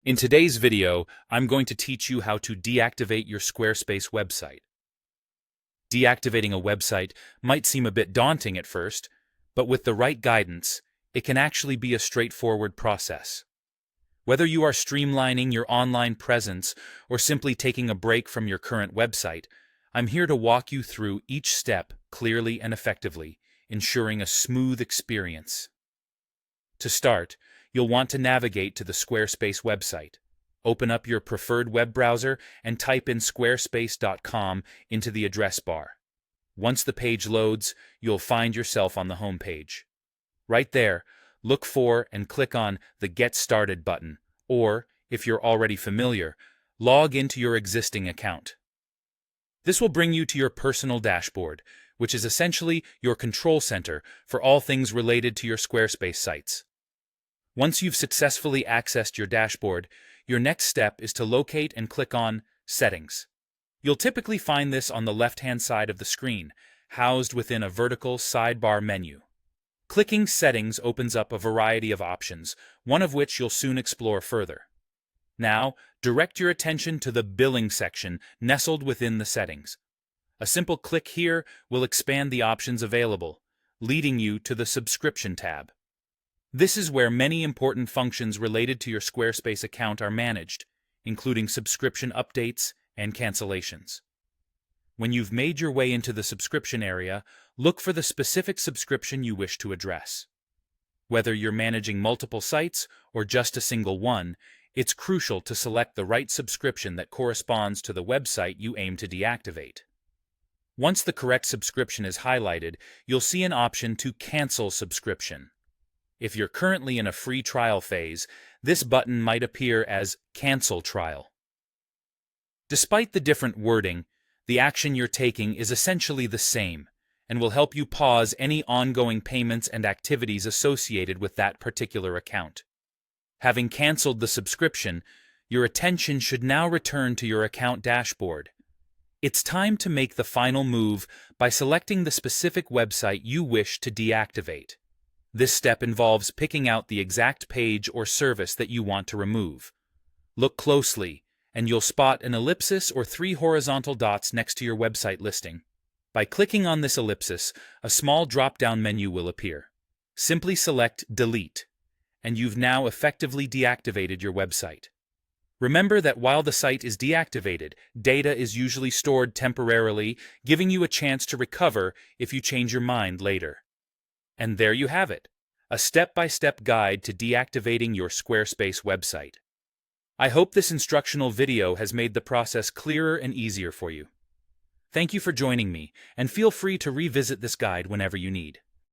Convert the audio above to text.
In today's video, I'm going to teach you how to deactivate your Squarespace website. Deactivating a website might seem a bit daunting at first, but with the right guidance, it can actually be a straightforward process. Whether you are streamlining your online presence or simply taking a break from your current website, I'm here to walk you through each step clearly and effectively, ensuring a smooth experience. To start, you'll want to navigate to the Squarespace website. Open up your preferred web browser and type in squarespace.com into the address bar. Once the page loads, you'll find yourself on the home page. Right there, look for and click on the Get Started button, or, if you're already familiar, log into your existing account. This will bring you to your personal dashboard, which is essentially your control center for all things related to your Squarespace sites. Once you've successfully accessed your dashboard, your next step is to locate and click on Settings. You'll typically find this on the left-hand side of the screen, housed within a vertical sidebar menu. Clicking Settings opens up a variety of options, one of which you'll soon explore further. Now, direct your attention to the Billing section nestled within the settings. A simple click here will expand the options available, leading you to the Subscription tab. This is where many important functions related to your Squarespace account are managed, including subscription updates and cancellations. When you've made your way into the subscription area, look for the specific subscription you wish to address. Whether you're managing multiple sites or just a single one, it's crucial to select the right subscription that corresponds to the website you aim to deactivate. Once the correct subscription is highlighted, you'll see an option to cancel subscription. If you're currently in a free trial phase, this button might appear as Cancel Trial. Despite the different wording, the action you're taking is essentially the same and will help you pause any ongoing payments and activities associated with that particular account. Having canceled the subscription, your attention should now return to your account dashboard. It's time to make the final move by selecting the specific website you wish to deactivate. This step involves picking out the exact page or service that you want to remove. Look closely, and you'll spot an ellipsis or 3 horizontal dots next to your website listing. By clicking on this ellipsis, a small drop-down menu will appear. Simply select Delete, and you've now effectively deactivated your website. Remember that while the site is deactivated, data is usually stored temporarily, giving you a chance to recover if you change your mind later. And there you have it, a step-by-step guide to deactivating your Squarespace website. I hope this instructional video has made the process clearer and easier for you. Thank you for joining me, and feel free to revisit this guide whenever you need.